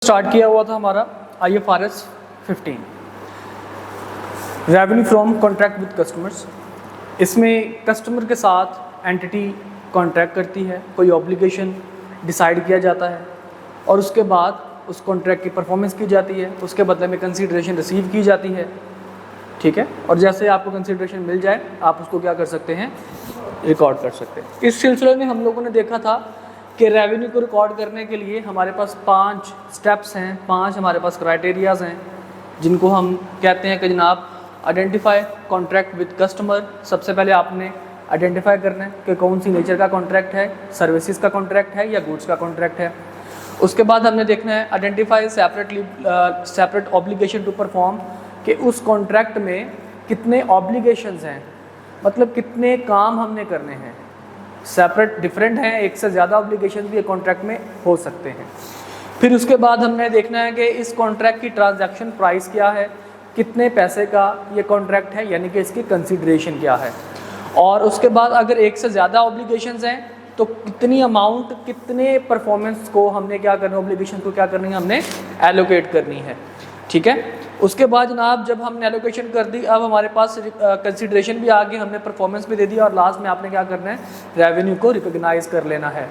Start किया हुआ था हमारा IFRS 15 revenue from contract with customers. इसमें कस्टमर के साथ एंटिटी कॉन्ट्रैक्ट करती है, कोई ऑब्लिगेशन डिसाइड किया जाता है और उसके बाद उस कॉन्ट्रैक्ट की परफॉर्मेंस की जाती है, उसके बदले में कंसीडरेशन रिसीव की जाती है। ठीक है, और जैसे आपको कंसीडरेशन मिल जाए आप उसको क्या कर सकते हैं, रिकॉर्ड कर सकते हैं। इस सिलसिले में हम लोगों ने देखा था कि रेवेन्यू को रिकॉर्ड करने के लिए हमारे पास 5 स्टेप्स हैं, 5 हमारे पास क्राइटेरियाज़ हैं, जिनको हम कहते हैं कि जनाब आइडेंटिफाई कॉन्ट्रैक्ट विद कस्टमर। सबसे पहले आपने आइडेंटिफाई करना है कि कौन सी नेचर का कॉन्ट्रैक्ट है, सर्विसेज का कॉन्ट्रैक्ट है या गुड्स का कॉन्ट्रैक्ट है। उसके बाद हमने देखना है identify separate obligation to perform, कि उस कॉन्ट्रैक्ट में कितने ऑब्लिगेशंस हैं, मतलब कितने काम हमने करने हैं। सेपरेट डिफरेंट हैं, एक से ज़्यादा ऑब्लिगेशन भी एक कॉन्ट्रैक्ट में हो सकते हैं। फिर उसके बाद हमने देखना है कि इस कॉन्ट्रैक्ट की ट्रांजैक्शन प्राइस क्या है, कितने पैसे का ये कॉन्ट्रैक्ट है, यानी कि इसकी कंसीडरेशन क्या है। और उसके बाद अगर एक से ज़्यादा ऑब्लिगेशंस हैं तो कितनी अमाउंट, कितने परफॉर्मेंस को हमने क्या करना, ऑब्लिगेशन को क्या करनी है, हमने एलोकेट करनी है। ठीक है, उसके बाद जनाब जब हमने एलोकेशन कर दी, अब हमारे पास कंसीडरेशन भी आ गई, हमने परफॉर्मेंस भी दे दी और लास्ट में आपने क्या करना है, रेवेन्यू को रिकॉग्नाइज कर लेना है।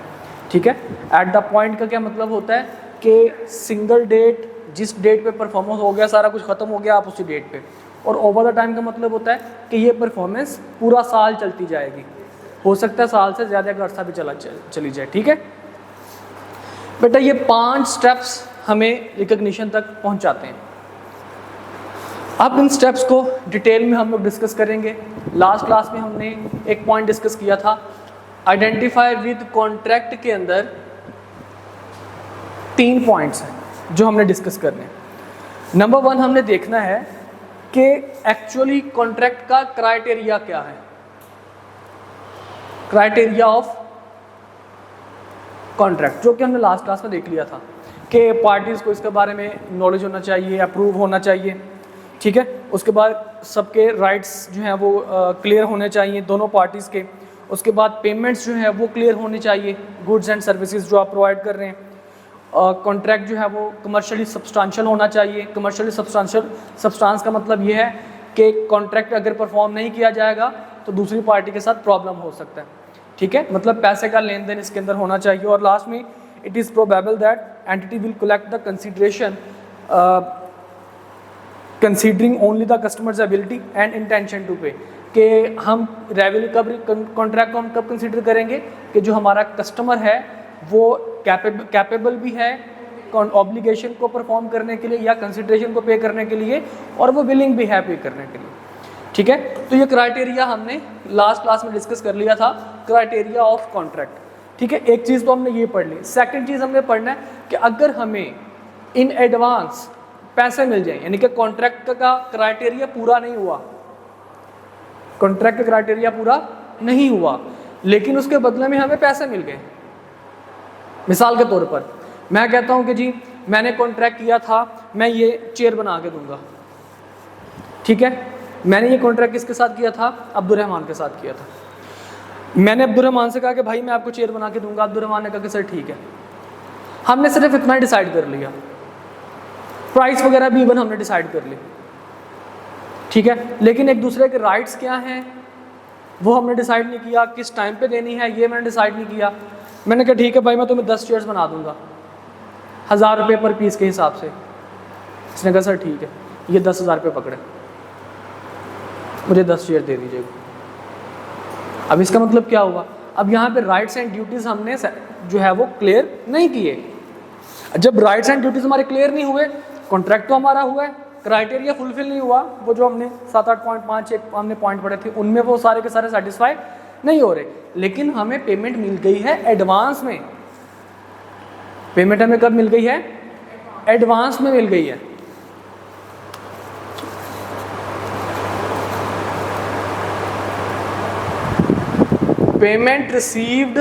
ठीक है, एट द पॉइंट का क्या मतलब होता है कि सिंगल डेट, जिस डेट पे परफॉर्मेंस हो गया, सारा कुछ ख़त्म हो गया, आप उसी डेट पे। और ओवर द टाइम का मतलब होता है कि ये परफॉर्मेंस पूरा साल चलती जाएगी, हो सकता है साल से ज़्यादा का अर्सा भी चली जाए। ठीक है बेटा, ये 5 स्टेप्स हमें रिकग्निशन तक पहुंचाते हैं। अब इन स्टेप्स को डिटेल में हम लोग डिस्कस करेंगे। लास्ट क्लास में हमने एक पॉइंट डिस्कस किया था, आइडेंटिफाई विद कॉन्ट्रैक्ट के अंदर 3 पॉइंट्स हैं जो हमने डिस्कस करने हैं। नंबर 1 हमने देखना है कि एक्चुअली कॉन्ट्रैक्ट का क्राइटेरिया क्या है, क्राइटेरिया ऑफ कॉन्ट्रैक्ट, जो कि हमने लास्ट क्लास में देख लिया था कि पार्टीज़ को इसके बारे में नॉलेज होना चाहिए, अप्रूव होना चाहिए। ठीक है, उसके बाद सबके राइट्स जो हैं वो क्लियर होने चाहिए दोनों पार्टीज़ के। उसके बाद पेमेंट्स जो है वो क्लियर होनी चाहिए, गुड्स एंड सर्विसेज जो आप प्रोवाइड कर रहे हैं। कॉन्ट्रैक्ट जो है वो कमर्शियली सब्सटेंशियल होना चाहिए। कमर्शियली सब्सटेंस का मतलब ये है कि कॉन्ट्रैक्ट अगर परफॉर्म नहीं किया जाएगा तो दूसरी पार्टी के साथ प्रॉब्लम हो सकता है। ठीक है, मतलब पैसे का लेन देन इसके अंदर होना चाहिए। और लास्ट में it is probable that entity will collect the consideration considering only the customers ability and intention to pay, कि हम रेवेन्यू कब, कॉन्ट्रैक्ट को हम कब कंसीडर करेंगे कि जो हमारा कस्टमर है वो कैपेबल भी है ऑब्लिगेशन को परफॉर्म करने के लिए या कंसीडरेशन को पे करने के लिए, और वो विलिंग भी है पे करने के लिए। ठीक है, तो ये क्राइटेरिया हमने लास्ट क्लास में डिस्कस कर लिया था, क्राइटेरिया ऑफ कॉन्ट्रैक्ट। ठीक है, एक चीज़ तो हमने ये पढ़ ली। सेकेंड चीज़ हमने पढ़ना है कि अगर हमें इन एडवांस पैसे मिल जाए, यानी कि कॉन्ट्रैक्ट का क्राइटेरिया पूरा नहीं हुआ, कॉन्ट्रैक्ट का क्राइटेरिया पूरा नहीं हुआ, लेकिन उसके बदले में हमें पैसे मिल गए। मिसाल के तौर पर मैं कहता हूं कि जी मैंने कॉन्ट्रैक्ट किया था, मैं ये चेयर बना के दूंगा। ठीक है, मैंने ये कॉन्ट्रैक्ट किसके साथ किया था, अब्दुर्रहमान के साथ किया था। मैंने अब्दुर्रहमान से कहा कि भाई मैं आपको चेयर बना के दूंगा। अब्दुर्रहमान ने कहा कि सर ठीक है। हमने सिर्फ इतना डिसाइड कर लिया, प्राइस वगैरह भी इवन हमने डिसाइड कर ली। ठीक है, लेकिन एक दूसरे के राइट्स क्या हैं वो हमने डिसाइड नहीं किया, किस टाइम पे देनी है ये मैंने डिसाइड नहीं किया। मैंने कहा ठीक है भाई मैं तुम्हें 10 चेयर्स बना दूंगा 1000 रुपये पर पीस के हिसाब से। इसने कहा सर ठीक है, ये 10,000 रुपये पकड़े, मुझे 10 चेयर दे दीजिएगा। अब इसका मतलब क्या हुआ, अब यहाँ पे राइट्स एंड ड्यूटीज़ हमने जो है वो क्लियर नहीं किए। जब राइट्स एंड ड्यूटीज़ हमारे क्लियर नहीं हुए, कॉन्ट्रैक्ट तो हमारा हुआ है, क्राइटेरिया फुलफिल नहीं हुआ, वो जो हमने 7-8.5 हमने पॉइंट पढ़े थे उनमें वो सारे के सारे सेटिस्फाई नहीं हो रहे, लेकिन हमें पेमेंट मिल गई है एडवांस में। पेमेंट हमें कब मिल गई है, एडवांस में मिल गई है। Payment received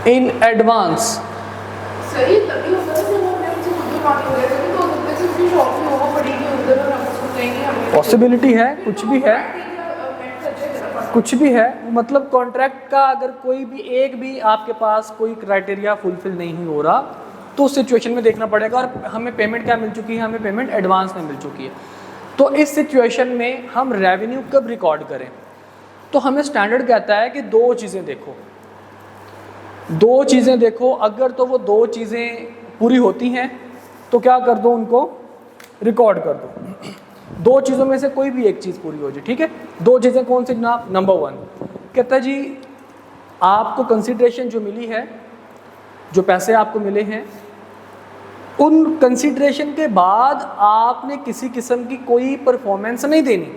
in advance. सही तभी होता है जब हमने उनसे खुद बात हो गया, तभी तो होता है कि उसकी शॉप में होगा पड़ी नहीं उधर और हम उसको कहेंगे हमें पॉसिबिलिटी है, कुछ भी है, कुछ भी है। मतलब कॉन्ट्रैक्ट का अगर कोई भी एक भी आपके पास कोई क्राइटेरिया फुलफिल नहीं हो रहा तो उस सिचुएशन में देखना पड़ेगा। और हमें पेमेंट क्या मिल चुकी है, हमें पेमेंट एडवांस में मिल चुकी है। तो इस सिचुएशन में हम रेवेन्यू कब रिकॉर्ड करें, तो हमें स्टैंडर्ड कहता है कि दो चीज़ें देखो, अगर तो वो दो चीज़ें पूरी होती हैं तो क्या कर दो, उनको रिकॉर्ड कर दो। दो चीज़ों में से कोई भी एक चीज़ पूरी हो जाए, ठीक है। दो चीज़ें कौन सी जनाब? नंबर 1 कहता है जी आपको कंसिडरेशन जो मिली है, जो पैसे आपको मिले हैं, उन कंसिडरेशन के बाद आपने किसी किस्म की कोई परफॉर्मेंस नहीं देनी।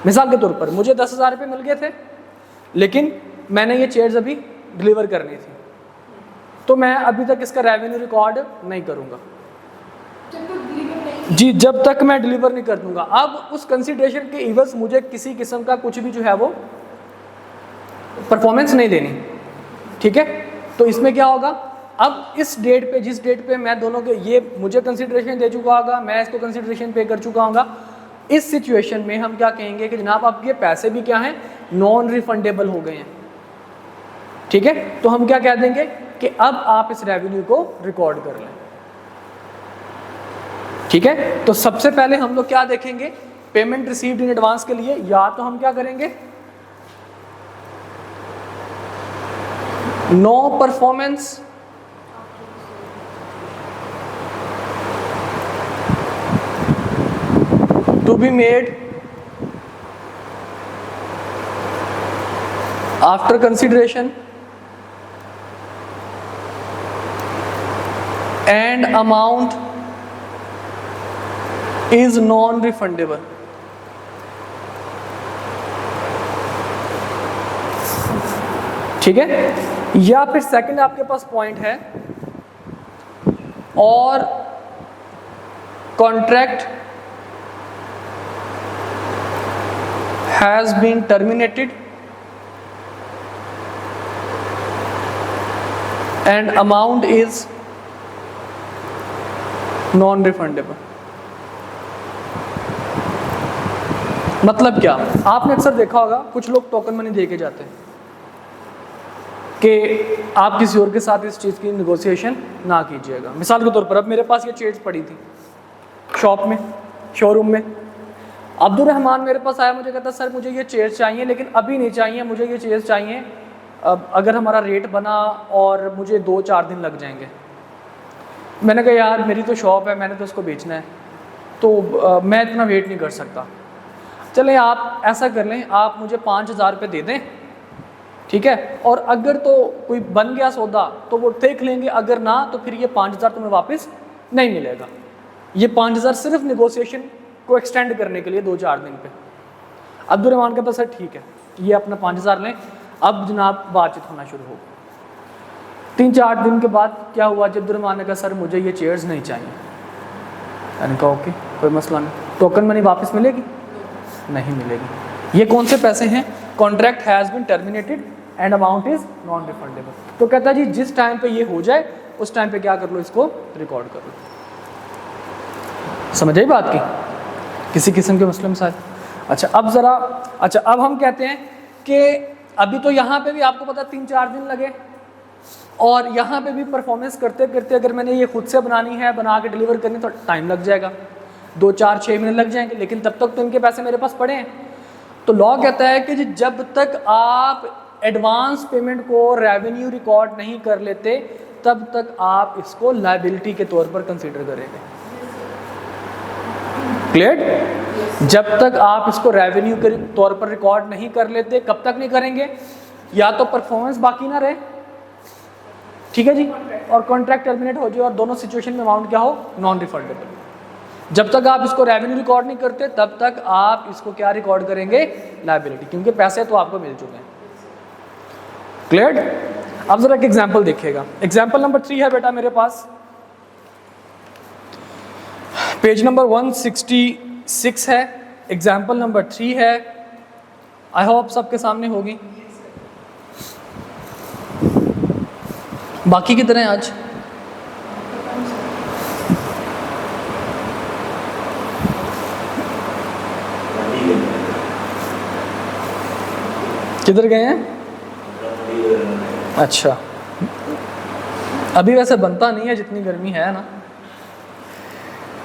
मिसाल के तौर पर मुझे 10,000 रुपये मिल गए थे, लेकिन मैंने ये चेयर्स अभी डिलीवर करनी थी, तो मैं अभी तक इसका रेवेन्यू रिकॉर्ड नहीं करूँगा जी, जब तक मैं डिलीवर नहीं कर दूंगा। अब उस कंसिडरेशन के इवज मुझे किसी किस्म का कुछ भी जो है वो परफॉर्मेंस नहीं देनी, ठीक है। तो इसमें क्या होगा, अब इस डेट पे, जिस डेट पे मैं दोनों के, ये मुझे कंसिडरेशन दे चुका होगा, मैं इसको कंसिडरेशन पे कर चुका होगा, इस सिचुएशन में हम क्या कहेंगे कि जनाब अब ये पैसे भी क्या हैं, नॉन रिफंडेबल हो गए हैं, ठीक है। तो हम क्या कह देंगे कि अब आप इस रेवेन्यू को रिकॉर्ड कर लें, ठीक है। तो सबसे पहले हम लोग क्या देखेंगे, पेमेंट रिसीव्ड इन एडवांस के लिए, या तो हम क्या करेंगे, no performance to be made after consideration and amount is non refundable. ठीक है। या फिर सेकंड आपके पास पॉइंट है, और contract has been terminated and amount is non refundable. मतलब क्या, आपने अक्सर देखा होगा कुछ लोग टोकन मनी दे के जाते हैं कि आप किसी और के साथ इस चीज़ की नेगोशिएशन ना कीजिएगा। मिसाल के तौर पर अब मेरे पास ये चेयर्स पड़ी थी शॉप में, शोरूम में, अब्दुल रहमान मेरे पास आया, मुझे कहता सर मुझे ये चेयर्स चाहिए, लेकिन अभी नहीं चाहिए, मुझे ये चेयर्स चाहिए अगर हमारा रेट बना और मुझे 2-4 दिन लग जाएंगे। मैंने कहा यार मेरी तो शॉप है, मैंने तो उसको बेचना है, तो मैं इतना वेट नहीं कर सकता। चलें आप ऐसा कर लें, आप मुझे 5,000 रुपये दे दें, ठीक है, और अगर तो कोई बन गया सौदा तो वो देख लेंगे, अगर ना तो फिर ये 5,000 तुम्हें वापस नहीं मिलेगा। ये 5,000 सिर्फ नेगोशिएशन को एक्सटेंड करने के लिए 2-4 दिन पे। अब्दुल रहमान कहता सर ठीक है, ये अपना 5,000 लें, अब जनाब बातचीत होना शुरू हो। 3-4 दिन के बाद क्या हुआ, जब अब्दुल रहमान ने कहा सर मुझे ये चेयर्स नहीं चाहिए। मैंने कहा ओके कोई मसला नहीं, टोकन मनी वापस मिलेगी? नहीं मिलेगी। ये कौन से पैसे हैं? Contract has been terminated and amount is non refundable. तो कहता है जी जिस टाइम पे ये हो जाए उस टाइम पे क्या कर लो, इसको रिकॉर्ड कर लो। समझ आई बात की? किसी किस्म के मसले मसाइल? अच्छा अब हम कहते हैं कि अभी तो यहाँ पे भी आपको पता 3-4 दिन लगे, और यहाँ पे भी परफॉर्मेंस करते करते अगर मैंने ये खुद से बनानी है, बना के डिलीवर करनी, तो टाइम लग जाएगा, 2-4-6 महीने लग जाएंगे, लेकिन तब तक तो इनके पैसे मेरे पास पड़े हैं। तो लॉ कहता है कि जब तक आप एडवांस पेमेंट को रेवेन्यू रिकॉर्ड नहीं कर लेते तब तक आप इसको लायबिलिटी के तौर पर कंसीडर करेंगे। क्लियर? जब तक आप इसको रेवेन्यू के तौर पर रिकॉर्ड नहीं कर लेते, कब तक नहीं करेंगे? या तो परफॉर्मेंस बाकी ना रहे, ठीक है जी, और कॉन्ट्रैक्ट टर्मिनेट हो जाए, और दोनों सिचुएशन में अमाउंट क्या हो, नॉन रिफंडेबल। जब तक आप इसको रेवेन्यू रिकॉर्ड नहीं करते तब तक आप इसको क्या रिकॉर्ड करेंगे, लायबिलिटी, क्योंकि पैसे तो आपको मिल चुके हैं। क्लियर? अब जरा एक एग्जांपल देखिएगा। एग्जांपल नंबर 3 है बेटा मेरे पास, पेज नंबर 166 है, एग्जांपल नंबर 3 है। आई होप सबके सामने होगी। बाकी की तरह आज किधर गए हैं? अच्छा अभी वैसे बनता नहीं है जितनी गर्मी है ना।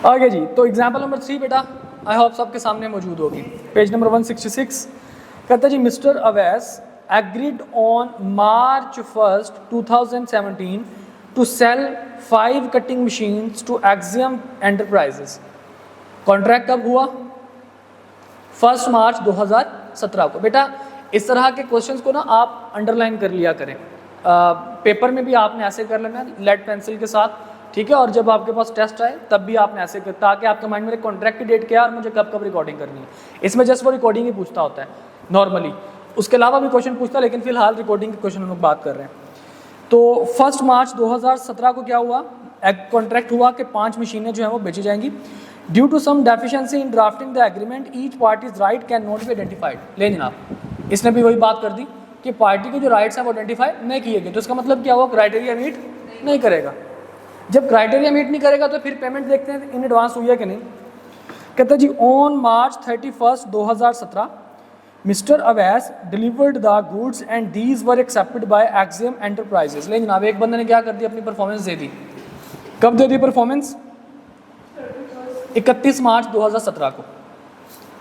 आगे जी, तो एग्जाम्पल नंबर 3 बेटा आई होप सबके सामने मौजूद होगी, पेज नंबर 166। कहता जी mister Awais agreed on March 1, 2017 to sell 5 cutting machines to Axiom enterprises. Contract कब हुआ? 1 मार्च 2017 को। बेटा इस तरह के क्वेश्चंस को ना आप अंडरलाइन कर लिया करें, पेपर में भी आपने ऐसे कर लेना लेड पेंसिल के साथ, ठीक है। और जब आपके पास टेस्ट आए तब भी आपने ऐसे कर, ताकि आपके माइंड में कॉन्ट्रैक्ट की डेट क्या है और मुझे कब कब रिकॉर्डिंग करनी है। इसमें जस्ट वो रिकॉर्डिंग ही पूछता होता है नॉर्मली, उसके अलावा भी क्वेश्चन पूछता है, लेकिन फिलहाल रिकॉर्डिंग के क्वेश्चन हम लोग बात कर रहे हैं। तो 1 मार्च 2017 को क्या हुआ? एक कॉन्ट्रैक्ट हुआ कि 5 मशीनें जो हैं वो बेची जाएंगी। Due to some deficiency in drafting the agreement each parties right can not be identified. ले जनाब, इसने भी वही बात कर दी कि पार्टी के जो राइट्स हैं वो आइडेंटिफाई नहीं किए गए। तो इसका मतलब क्या हुआ? क्राइटेरिया मीट नहीं करेगा। जब क्राइटेरिया मीट नहीं करेगा तो फिर पेमेंट देखते हैं इन एडवांस हुई है कि नहीं। कहते जी on March 31, 2017 mister Awais delivered the goods and these were accepted by Axiom enterprises. लेकिन जनाब एक बंदे ने क्या कर दी? अपनी परफॉर्मेंस दे दी। कब दे दी परफॉर्मेंस? 31 मार्च 2017 को,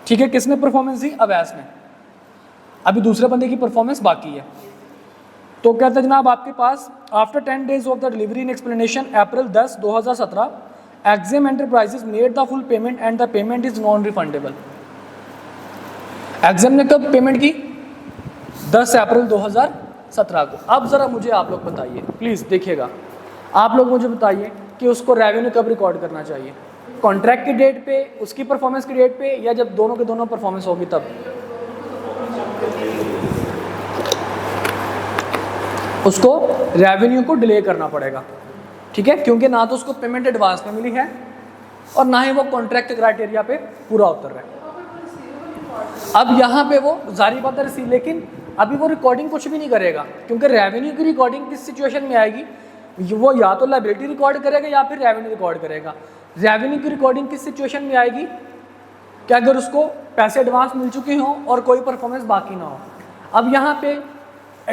ठीक है। किसने परफॉर्मेंस दी? अवैस ने। अभी दूसरे बंदे की परफॉर्मेंस बाकी है। तो कहते हैं जनाब आपके पास after 10 days of the delivery in explanation April 10, 2017 Axiom enterprises made the full payment and the payment is non refundable. Axiom ने कब पेमेंट की? 10 अप्रैल 2017 को। अब ज़रा मुझे आप लोग बताइए, प्लीज़ देखिएगा, आप लोग मुझे बताइए कि उसको रेवेन्यू कब रिकॉर्ड करना चाहिए? कॉन्ट्रैक्ट की डेट पे, उसकी परफॉर्मेंस की डेट पे, या जब दोनों के दोनों परफॉर्मेंस होगी तब? उसको रेवेन्यू को डिले करना पड़ेगा, ठीक है, क्योंकि ना तो उसको पेमेंट एडवांस में मिली है और ना ही वो कॉन्ट्रैक्ट के क्राइटेरिया पे पूरा उतर रहा है। अब यहाँ पे वो जारी बात है रिसीव, लेकिन अभी वो रिकॉर्डिंग कुछ भी नहीं करेगा, क्योंकि रेवेन्यू की रिकॉर्डिंग किस सिचुएशन में आएगी? वो या तो लायबिलिटी रिकॉर्ड करेगा या फिर रेवेन्यू रिकॉर्ड करेगा। रेवेन्यू की रिकॉर्डिंग किस सिचुएशन में आएगी? कि अगर उसको पैसे एडवांस मिल चुके हों और कोई परफॉर्मेंस बाकी ना हो। अब यहाँ पे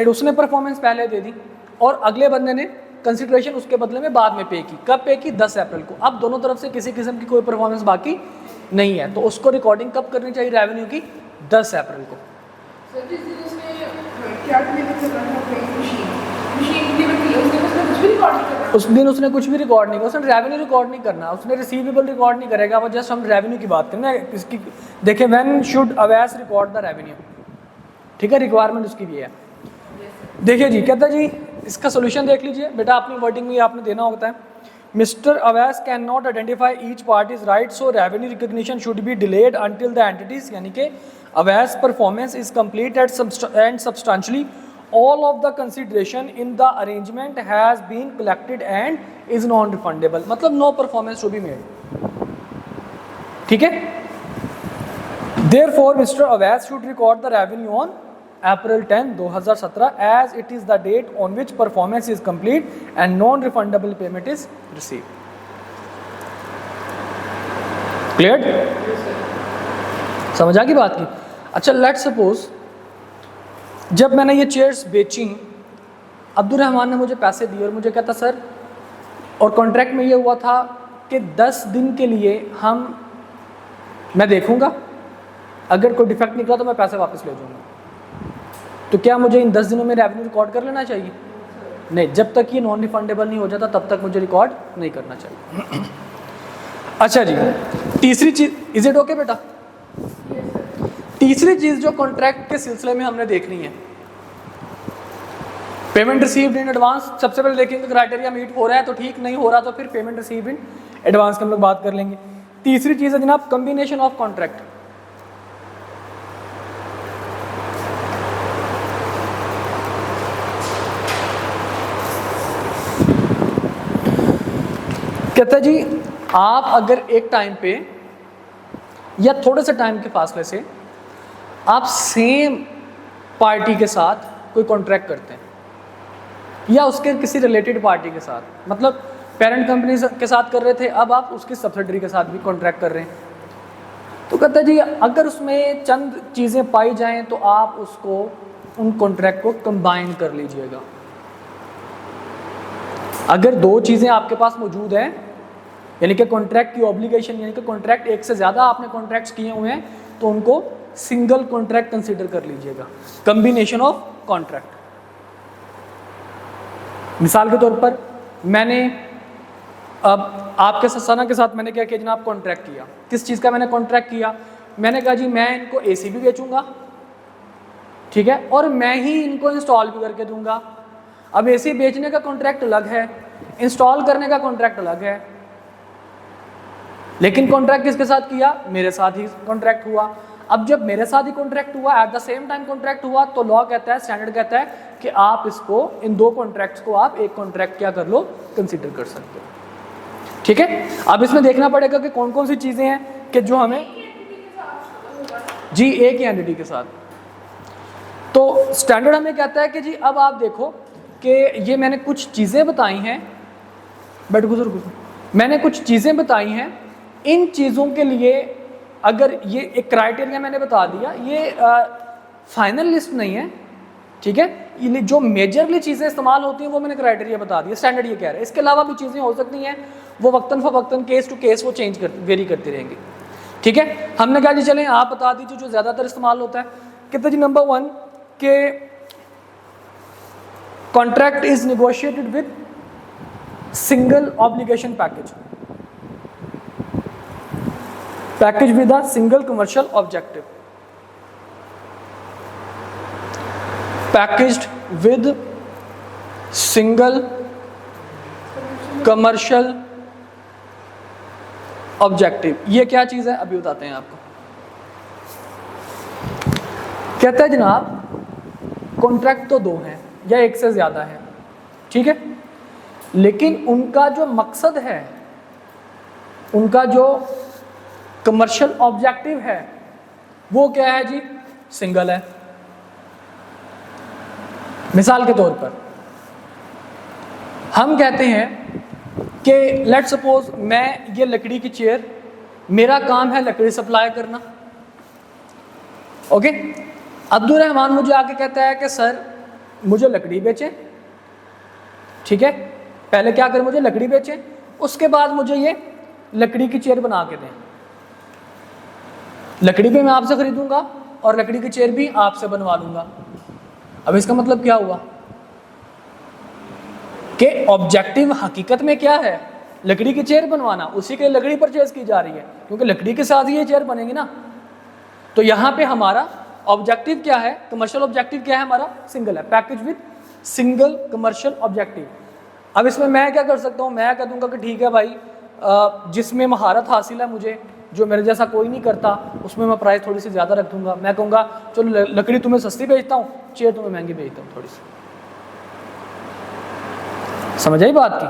उसने परफॉर्मेंस पहले दे दी और अगले बंदे ने कंसिडरेशन उसके बदले में बाद में पे की। कब पे की? 10 अप्रैल को। अब दोनों तरफ से किसी किस्म की कोई परफॉर्मेंस बाकी नहीं है, तो उसको रिकॉर्डिंग कब करनी चाहिए रेवेन्यू की? 10 अप्रैल को। उस दिन उसने कुछ भी रिकॉर्ड नहीं किया, उसने रेवेन्यू रिकॉर्ड नहीं करना, उसने रिसीवेबल रिकॉर्ड नहीं करेगा। वो जस्ट हम रेवेन्यू की बात करें ना, इसकी देखें when should Awais record the revenue, ठीक है, रिक्वायरमेंट उसकी भी है। देखिए जी, कहता जी इसका सोल्यूशन देख लीजिए बेटा, अपनी वर्डिंग में आपने देना होता है। Mister Awais can not identify each parties right, so revenue recognition should be delayed until the entities, यानी कि Awais performance is complete and substantially all of the consideration in the arrangement has been collected and is non refundable, मतलब no performance to be made, ठीक है। therefore Mr. Awas should record the revenue on April 10, 2017 as it is the date on which performance is complete and non refundable payment is received. cleared? समझ आ गई बात की? अच्छा, let's suppose जब मैंने ये चेयर्स बेची, अब्दुल रहमान ने मुझे पैसे दिए और मुझे कहता सर, और कॉन्ट्रैक्ट में ये हुआ था कि 10 दिन के लिए मैं देखूंगा, अगर कोई डिफेक्ट निकला तो मैं पैसे वापस ले जाऊंगा। तो क्या मुझे इन 10 दिनों में रेवेन्यू रिकॉर्ड कर लेना चाहिए? नहीं, जब तक ये नॉन रिफंडेबल नहीं हो जाता तब तक मुझे रिकॉर्ड नहीं करना चाहिए। अच्छा जी, तीसरी चीज़, इज इट ओके बेटा? तीसरी चीज़ जो कॉन्ट्रैक्ट के सिलसिले में हमने देखनी है, पेमेंट रिसीव्ड इन एडवांस। सबसे पहले देखेंगे क्राइटेरिया मीट हो रहा है तो ठीक, नहीं हो रहा तो फिर पेमेंट रिसीव्ड इन एडवांस की हम लोग बात कर लेंगे। तीसरी चीज़ है जनाब कॉम्बिनेशन ऑफ कॉन्ट्रैक्ट। कहता है जी आप अगर एक टाइम पे या थोड़े से टाइम के फासले से आप सेम पार्टी के साथ कोई कॉन्ट्रैक्ट करते हैं या उसके किसी रिलेटेड पार्टी के साथ, मतलब पेरेंट कंपनी के साथ कर रहे थे, अब आप उसकी सब्सिडरी के साथ भी कॉन्ट्रैक्ट कर रहे हैं, तो कहते हैं जी अगर उसमें चंद चीज़ें पाई जाएं तो आप उसको उन कॉन्ट्रैक्ट को कंबाइन कर लीजिएगा। अगर दो चीज़ें आपके पास मौजूद हैं, यानी कि कॉन्ट्रैक्ट की ऑब्लिगेशन, यानी कि कॉन्ट्रैक्ट एक से ज़्यादा आपने कॉन्ट्रैक्ट्स किए हुए हैं, तो उनको सिंगल कॉन्ट्रैक्ट कंसीडर कर लीजिएगा, कॉम्बिनेशन ऑफ कॉन्ट्रैक्ट। मिसाल के तौर पर मैंने अब आपके सना के साथ मैंने क्या किया जनाब, कॉन्ट्रैक्ट किया। किस चीज़ का मैंने कॉन्ट्रैक्ट किया? मैंने कहा जी मैं इनको एसी भी बेचूंगा, ठीक है, और मैं ही इनको इंस्टॉल भी करके दूंगा। अब एसी बेचने का कॉन्ट्रैक्ट अलग है, इंस्टॉल करने का कॉन्ट्रैक्ट अलग है, लेकिन कॉन्ट्रैक्ट किसके साथ किया? मेरे साथ ही कॉन्ट्रैक्ट हुआ। अब जब मेरे साथ ही कॉन्ट्रैक्ट हुआ, at the same time contract हुआ, तो लॉ कहता है, स्टैंडर्ड कहता है कि आप इसको, इन दो कॉन्ट्रैक्ट्स को आप एक कॉन्ट्रैक्ट क्या कर लो, कंसीडर कर सकते हो, ठीक है। अब इसमें देखना पड़ेगा कि कौन कौन सी चीज़ें हैं कि जो हमें, जी एक ही एंटिटी के साथ। तो स्टैंडर्ड हमें कहता है कि जी अब आप देखो कि ये मैंने कुछ चीज़ें बताई हैं, बट गुजर मैंने कुछ चीज़ें बताई हैं, इन चीज़ों के लिए अगर ये एक क्राइटेरिया मैंने बता दिया, ये फाइनल लिस्ट नहीं है, ठीक है। ये जो मेजरली चीज़ें इस्तेमाल होती हैं वो मैंने क्राइटेरिया बता दिया, स्टैंडर्ड ये कह रहा है। इसके अलावा भी चीज़ें हो सकती हैं, वो वक्तन फवक्तन, केस टू केस वो चेंज कर वेरी करती रहेंगी, ठीक है। हमने कहा जी चलें आप बता दीजिए जो ज़्यादातर इस्तेमाल होता है। कहते जी नंबर 1 के contract is negotiated with single obligation package, package with a single commercial objective, packaged with single commercial objective. ये क्या चीज़ है अभी बताते हैं आपको। कहता है जनाब कॉन्ट्रैक्ट तो दो हैं या एक से ज़्यादा है, ठीक है, लेकिन उनका जो मकसद है, उनका जो कमर्शियल ऑब्जेक्टिव है वो क्या है जी? सिंगल है। मिसाल के तौर पर हम कहते हैं कि लेट सपोज मैं ये लकड़ी की चेयर, मेरा काम है लकड़ी सप्लाई करना, ओके। अब्दुल रहमान मुझे आके कहता है कि सर मुझे लकड़ी बेचें, ठीक है, पहले क्या करें, मुझे लकड़ी बेचें, उसके बाद मुझे ये लकड़ी की चेयर बना के दें। लकड़ी भी मैं आपसे खरीदूंगा और लकड़ी की चेयर भी आपसे बनवा लूंगा। अब इसका मतलब क्या हुआ कि ऑब्जेक्टिव हकीकत में क्या है? लकड़ी की चेयर बनवाना, उसी के लकड़ी परचेज की जा रही है, क्योंकि लकड़ी के साथ ही ये चेयर बनेगी ना। तो यहाँ पे हमारा ऑब्जेक्टिव क्या है? कमर्शियल ऑब्जेक्टिव क्या है हमारा? सिंगल है, package with single commercial objective. अब इसमें मैं क्या कर सकता हूँ? मैं कह दूंगा कि ठीक है भाई, जिसमें महारत हासिल है मुझे, जो मेरे जैसा कोई नहीं करता, उसमें मैं प्राइस थोड़ी सी ज़्यादा रख दूंगा। मैं कहूँगा चलो लकड़ी तुम्हें सस्ती बेचता हूँ, चेयर तुम्हें महंगी बेचता हूँ थोड़ी सी। समझ आई बात की?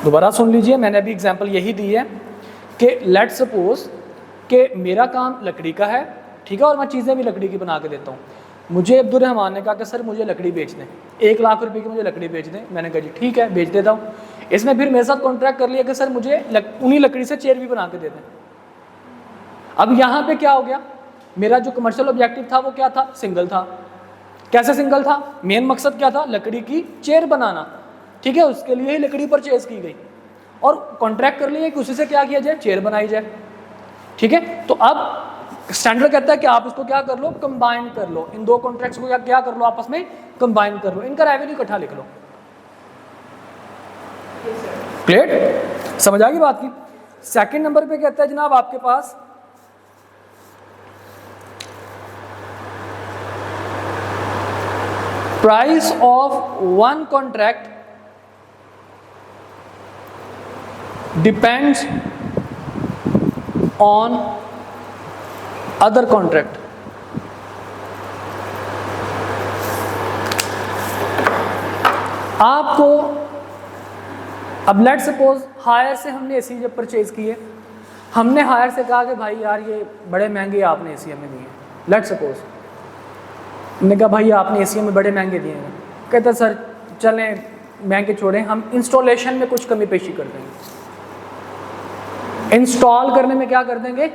दोबारा सुन लीजिए, मैंने अभी एग्जांपल यही दी है कि लेट सपोज कि मेरा काम लकड़ी का है, ठीक है, और मैं चीज़ें भी लकड़ी की बना के देता हूँ। मुझे अब्दुल रहमान ने कहा कि सर मुझे लकड़ी बेच दें, 1 लाख रुपए की मुझे लकड़ी बेच दें। मैंने कहा जी ठीक है बेच देता हूँ। इसमें फिर मेरे साथ कॉन्ट्रैक्ट कर लिया कि सर मुझे उन्हीं लकड़ी से चेयर भी बना के दे दें। अब यहाँ पे क्या हो गया? मेरा जो कमर्शियल ऑब्जेक्टिव था वो क्या था? सिंगल था। कैसे सिंगल था? मेन मकसद क्या था? लकड़ी की चेयर बनाना, ठीक है, उसके लिए ही लकड़ी परचेज की गई और कॉन्ट्रैक्ट कर लिया कि उसी से क्या किया जाए? चेयर बनाई जाए, ठीक है। तो अब स्टैंडर्ड कहता है कि आप इसको क्या कर लो? कंबाइन कर लो, इन दो कॉन्ट्रैक्ट्स को क्या कर लो? आपस में कंबाइन कर लो, इनका रेवेन्यू इकट्ठा लिख लो। क्लियर? समझ आ गई बात की? सेकंड नंबर पे कहता है जनाब आपके पास price of one contract depends on other contract. आपको अब लेट सपोज हायर से हमने एसी जब परचेज किए, हमने हायर से कहा कि भाई यार ये बड़े महंगे आपने एसी हमें दिए। लेट सपोज हमने कहा भाई आपने एसी हमें बड़े महंगे दिए हैं। कहता सर चलें महंगे छोड़ें, हम इंस्टॉलेशन में कुछ कमी पेशी कर देंगे, इंस्टॉल करने में क्या कर देंगे?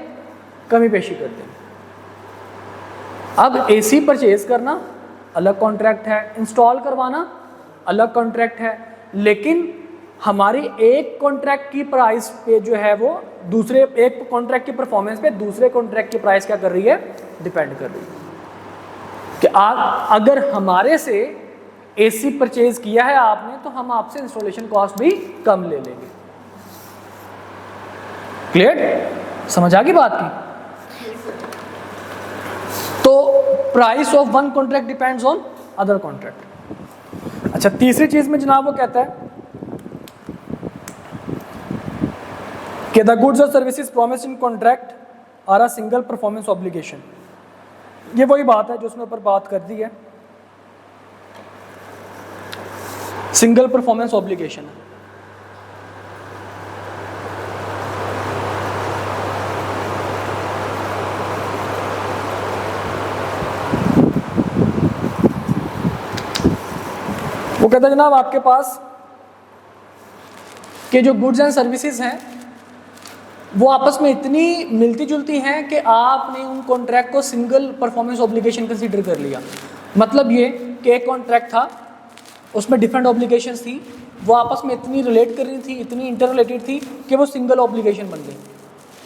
कमी पेशी कर देंगे। अब एसी परचेज करना अलग कॉन्ट्रैक्ट है, इंस्टॉल करवाना अलग कॉन्ट्रैक्ट है, लेकिन हमारी एक कॉन्ट्रैक्ट की प्राइस पे जो है वो दूसरे एक कॉन्ट्रैक्ट की परफॉर्मेंस पे दूसरे कॉन्ट्रैक्ट की प्राइस क्या कर रही है, डिपेंड कर रही है। कि अगर हमारे से एसी परचेज किया है आपने तो हम आपसे इंस्टॉलेशन कॉस्ट भी कम ले लेंगे। क्लियर? समझ आ गई बात की? तो price of one contract depends on other contract. अच्छा, तीसरी चीज में जनाब वो कहता है कि द गुड्स और services promised in contract are a single performance obligation. ये वही बात है जो उसमें ऊपर बात कर दी है, सिंगल परफॉर्मेंस ऑब्लिगेशन है। वो कहता है जनाब आपके पास के जो गुड्स एंड सर्विसेज हैं वो आपस में इतनी मिलती जुलती हैं कि आपने उन कॉन्ट्रैक्ट को सिंगल परफॉर्मेंस ऑब्लिगेशन कंसीडर कर लिया। मतलब ये कि एक कॉन्ट्रैक्ट था, उसमें डिफरेंट ऑब्लिगेशंस थी, वो आपस में इतनी रिलेट कर रही थी, इतनी इंटर रिलेटेड थी कि वो सिंगल ऑब्लिगेशन बन गई।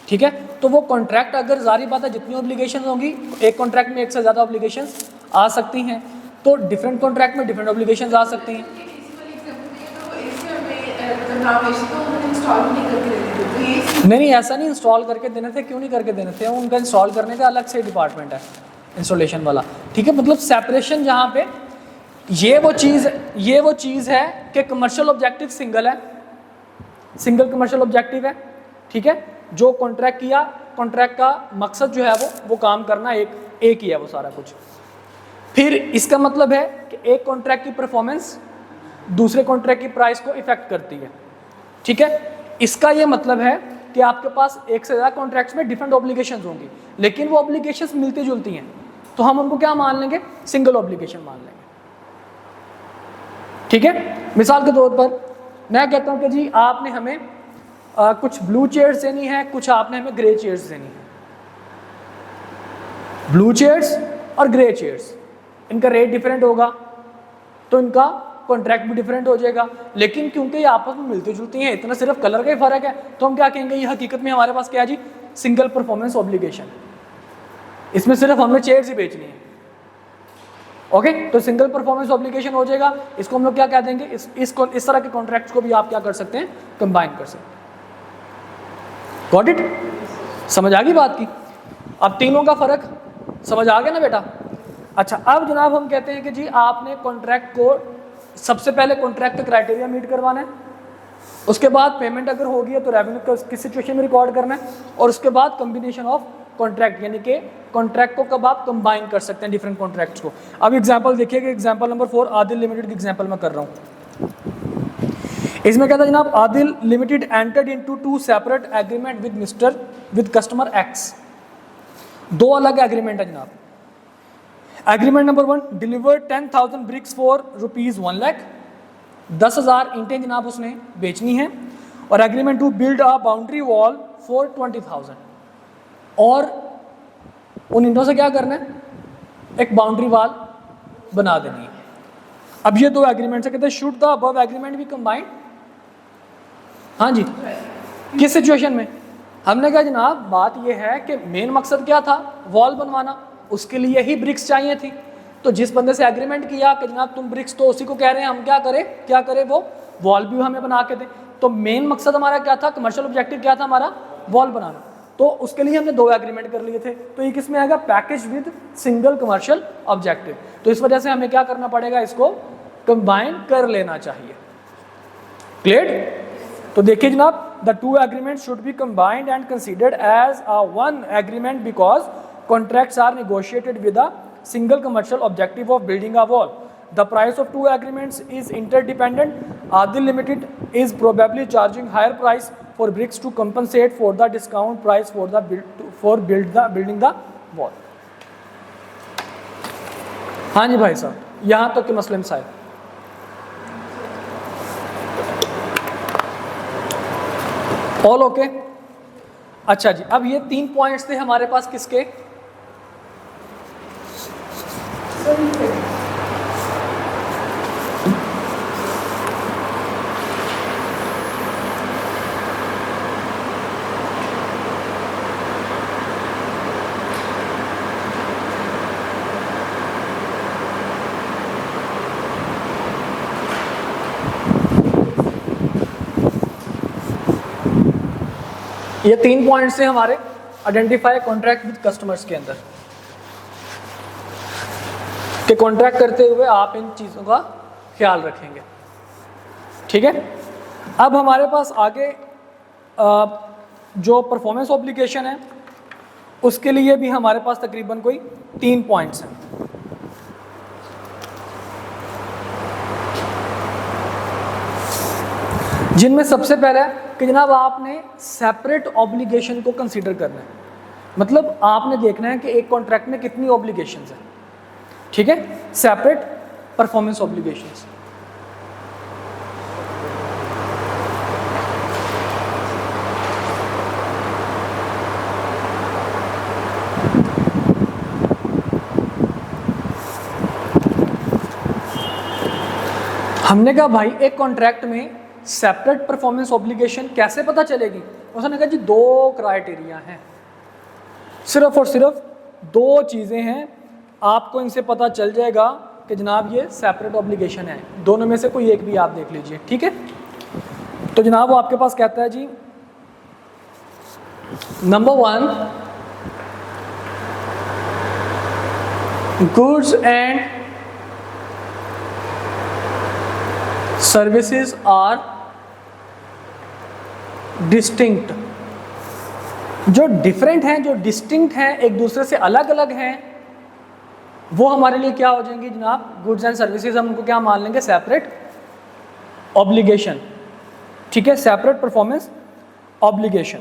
ठीक है, तो वो कॉन्ट्रैक्ट अगर जारी बात है जितनी ऑब्लिगेशन होंगी, एक कॉन्ट्रैक्ट में एक से ज़्यादा ऑब्लिगेशंस आ सकती हैं, तो डिफरेंट कॉन्ट्रैक्ट में डिफरेंट ऑब्लिगेशंस आ सकती हैं। नहीं, ऐसा नहीं इंस्टॉल करके देने थे। क्यों नहीं करके देने थे? उनका इंस्टॉल करने का अलग से डिपार्टमेंट है, इंस्टॉलेशन वाला। ठीक है, मतलब सेपरेशन जहाँ पे ये वो चीज़ है कि कमर्शियल ऑब्जेक्टिव सिंगल है, सिंगल कमर्शियल ऑब्जेक्टिव है। ठीक है, जो कॉन्ट्रैक्ट किया, कॉन्ट्रैक्ट का मकसद जो है वो काम करना एक ही है, वो सारा कुछ। फिर इसका मतलब है कि एक कॉन्ट्रैक्ट की परफॉर्मेंस दूसरे कॉन्ट्रैक्ट की प्राइस को इफेक्ट करती है। ठीक है, इसका ये मतलब है कि आपके पास एक से ज़्यादा कॉन्ट्रैक्ट्स में डिफरेंट ऑब्लिगेशंस होंगी, लेकिन वो ऑब्लिगेशंस मिलती जुलती हैं, तो हम उनको क्या मान लेंगे? सिंगल ऑब्लिगेशन मान लेंगे। ठीक है, मिसाल के तौर पर मैं कहता हूँ कि जी आपने हमें कुछ ब्लू चेयर्स देनी है, कुछ आपने हमें ग्रे चेयर्स देनी है। ब्लू चेयर्स और ग्रे चेयर्स, इनका रेट डिफरेंट होगा तो इनका कॉन्ट्रैक्ट भी डिफरेंट हो जाएगा, लेकिन क्योंकि ये आपस में मिलती जुलती हैं, इतना सिर्फ कलर का ही फर्क है, तो हम क्या कहेंगे? ये हकीकत में हमारे पास क्या है जी? Single performance obligation. इसमें सिर्फ हमें चेयर्स ही बेचनी है। ओके, तो सिंगल परफॉर्मेंस ऑब्लिगेशन हो जाएगा। इसको हम लोग क्या कह देंगे? इस तरह के कॉन्ट्रैक्ट्स को भी आप क्या कर सकते हैं? कंबाइन कर सकते हैं। Got it? समझ आ गई बात की? अब तीनों का फर्क समझ आ गया ना बेटा? अच्छा, अब जनाब हम कहते हैं कि जी आपने कॉन्ट्रैक्ट को सबसे पहले कॉन्ट्रैक्ट का क्राइटेरिया मीट करवाना है, उसके बाद पेमेंट अगर होगी है तो रेवेन्यू किस सिचुएशन में रिकॉर्ड करना है, और उसके बाद कॉम्बिनेशन ऑफ कॉन्ट्रैक्ट, यानी कि कॉन्ट्रैक्ट को कब आप कंबाइन कर सकते हैं डिफरेंट कॉन्ट्रैक्ट्स को। अब एग्जांपल देखिएगा, एग्जांपल नंबर 4 आदिल लिमिटेड की एग्जांपल मैं कर रहा हूँ। इसमें कहता है जनाब Adil limited entered into 2 separate agreement with customer X. 2 अलग एग्रीमेंट है जनाब। Agreement number 1, deliver 10,000 bricks for ₹1 lakh, 10,000 ईंटें जनाब उसने बेचनी है। और agreement 2, build a boundary wall for 20,000, और उन ईंटों से क्या करना है? एक बाउंड्री वॉल बना देनी है। अब ये 2 एग्रीमेंट से कहते हैं should the above agreement B combined. हाँ जी, किस सिचुएशन में? हमने कहा जनाब बात यह है कि मेन मकसद क्या था? वॉल बनवाना, उसके लिए ही ब्रिक्स चाहिए थी। तो जिस बंदे से एग्रीमेंट किया कि जनाब तुम ब्रिक्स, तो उसी को कह रहे हैं हम क्या करें वो वॉल भी हमें बना के दें। तो मेन मकसद हमारा क्या था? कमर्शियल ऑब्जेक्टिव क्या था हमारा? वॉल बनाना। तो उसके लिए हमने 2 एग्रीमेंट कर लिए थे। तो ये किस में आएगा? Package with single commercial objective. तो इस वजह से हमें क्या करना पड़ेगा? इसको कंबाइन कर लेना चाहिए। क्लियर? तो देखिए जनाब, the 2 agreement should be combined and considered as a 1 agreement because contracts are negotiated with a single commercial objective of building a wall. The price of 2 agreements is interdependent. Adil Limited is probably charging higher price for bricks to compensate for the discount price for building the wall. हाँ जी भाई साहब, यहाँ तक के मसले मसाइल। All okay? अच्छा जी, अब ये 3 पॉइंट्स थे हमारे पास किसके? ये 3 पॉइंट्स हैं हमारे आइडेंटिफाई कॉन्ट्रैक्ट विद कस्टमर्स के अंदर, कि कॉन्ट्रैक्ट करते हुए आप इन चीज़ों का ख्याल रखेंगे। ठीक है, अब हमारे पास आगे जो परफॉर्मेंस ऑब्लिगेशन है उसके लिए भी हमारे पास तकरीबन कोई 3 पॉइंट्स हैं। जिनमें सबसे पहला है कि जनाब आपने सेपरेट ऑब्लिगेशन को कंसीडर करना है, मतलब आपने देखना है कि एक कॉन्ट्रैक्ट में कितनी ऑब्लिगेशंस हैं। ठीक है, सेपरेट परफॉर्मेंस ऑब्लिगेशंस। हमने कहा भाई एक कॉन्ट्रैक्ट में सेपरेट परफॉर्मेंस ऑब्लिगेशन कैसे पता चलेगी? उसने कहा जी 2 क्राइटेरिया हैं, सिर्फ और सिर्फ 2 चीज़ें हैं, आपको इनसे पता चल जाएगा कि जनाब ये सेपरेट ऑब्लिगेशन है। दोनों में से कोई एक भी आप देख लीजिए। ठीक है, तो जनाब वो आपके पास कहता है जी number 1, goods and services are distinct. जो डिफरेंट हैं, जो डिस्टिंक्ट हैं, एक दूसरे से अलग अलग हैं, वो हमारे लिए क्या हो जाएंगी जनाब? Goods and services. हम उनको क्या मान लेंगे? Separate obligation. ठीक है, सेपरेट परफॉर्मेंस ऑब्लिगेशन।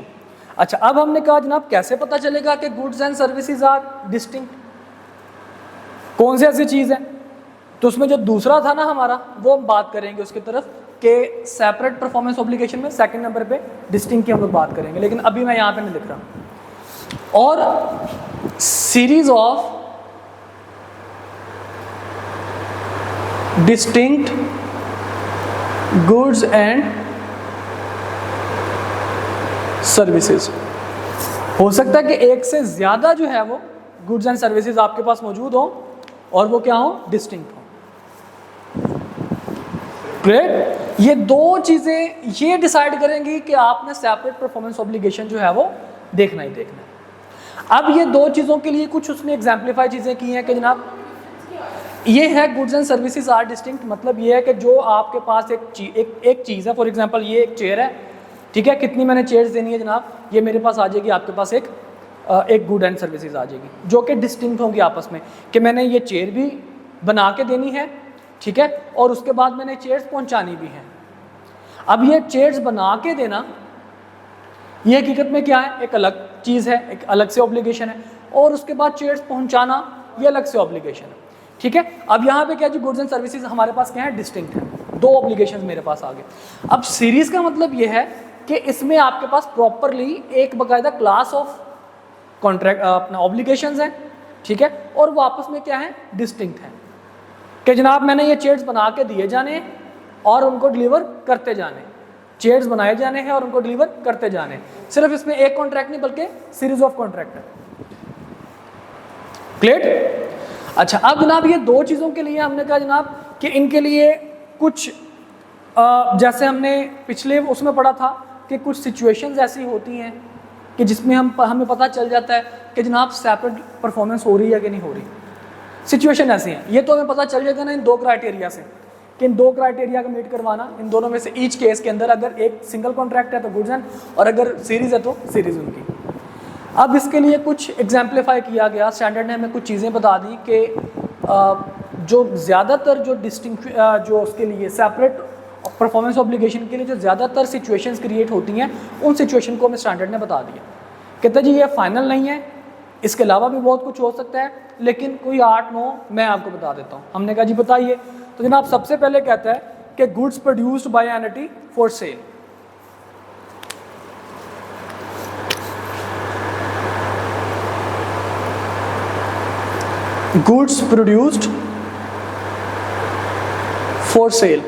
अच्छा, अब हमने कहा जनाब कैसे पता चलेगा कि goods and services are distinct? कौन सी ऐसी चीज़ है? तो उसमें जो दूसरा था ना हमारा, वो हम बात करेंगे उसकी तरफ कि सेपरेट परफॉर्मेंस ऑब्लिगेशन में सेकंड नंबर पे डिस्टिंक्ट की हम लोग बात करेंगे, लेकिन अभी मैं यहाँ पे नहीं लिख रहा। और series of distinct goods and services. हो सकता है कि एक से ज़्यादा जो है वो गुड्स एंड सर्विसेज आपके पास मौजूद हो और वो क्या हो? डिस्टिंक्ट हो। ग्रेट, ये 2 चीज़ें ये डिसाइड करेंगी कि आपने सेपरेट परफॉर्मेंस ऑब्लिगेशन जो है वो देखना ही देखना है। अब ये 2 चीज़ों के लिए कुछ उसने एग्जाम्पलीफाई चीज़ें की हैं कि जनाब ये है goods and services are distinct. मतलब ये है कि जो आपके पास एक चीज़ है, फॉर एग्जांपल ये एक चेयर है, ठीक है, कितनी मैंने चेयर्स देनी है जनाब, ये मेरे पास आ जाएगी, आपके पास एक गुड एंड सर्विसेज आ जाएगी जो कि डिस्टिंक्ट होंगी आपस में, कि मैंने ये चेयर भी बना के देनी है, ठीक है, और उसके बाद मैंने चेयर्स पहुंचानी भी हैं। अब ये चेयर्स बना के देना ये हकीकत में क्या है? एक अलग चीज़ है, एक अलग से ऑब्लिगेशन है, और उसके बाद चेयर्स पहुंचाना ये अलग से ऑब्लिगेशन है। ठीक है, अब यहाँ पे क्या जी गुड्स एंड सर्विसेज हमारे पास क्या है? डिस्टिंक्ट है। 2 ऑब्लिगेशंस मेरे पास आ गए। अब सीरीज का मतलब ये है कि इसमें आपके पास प्रॉपरली एक बाकायदा क्लास ऑफ कॉन्ट्रैक्ट अपना ऑब्लिगेशंस हैं, ठीक है, और वो आपस में क्या है? डिस्टिंक्ट है, कि जनाब मैंने ये चेयर्स बना के दिए जाने और उनको डिलीवर करते जाने, चेयर्स बनाए जाने हैं और उनको डिलीवर करते जाने। सिर्फ इसमें एक कॉन्ट्रैक्ट नहीं बल्कि सीरीज ऑफ कॉन्ट्रैक्ट है। क्लियर? अच्छा, अब जनाब ये 2 चीज़ों के लिए हमने कहा जनाब कि इनके लिए कुछ जैसे हमने पिछले उसमें पढ़ा था कि कुछ सिचुएशंस ऐसी होती हैं कि जिसमें हमें पता चल जाता है कि जनाब सेपरेट परफॉर्मेंस हो रही है कि नहीं हो रही। सिचुएशन ऐसी हैं, ये तो हमें पता चल जाएगा ना इन 2 क्राइटेरिया से, कि इन 2 क्राइटेरिया का मीट करवाना। इन दोनों में से ईच केस के अंदर अगर एक सिंगल कॉन्ट्रैक्ट है तो गुड्स एंड, और अगर सीरीज़ है तो सीरीज़ उनकी। अब इसके लिए कुछ एग्जाम्पलीफाई किया गया, स्टैंडर्ड ने हमें कुछ चीज़ें बता दी कि जो ज़्यादातर जो डिस्टिंक्ट जो उसके लिए सेपरेट परफॉर्मेंस ऑब्लिगेशन के लिए जो ज़्यादातर सिचुएशंस क्रिएट होती हैं, उन सिचुएशन को हमें स्टैंडर्ड ने बता दिया। कहते जी ये फाइनल नहीं है, इसके अलावा भी बहुत कुछ हो सकता है, लेकिन कोई 8-9 मैं आपको बता देता हूँ। हमने कहा जी बताइए, तो जनाब सबसे पहले कहता है कि goods produced by entity for sale. Goods produced for sale,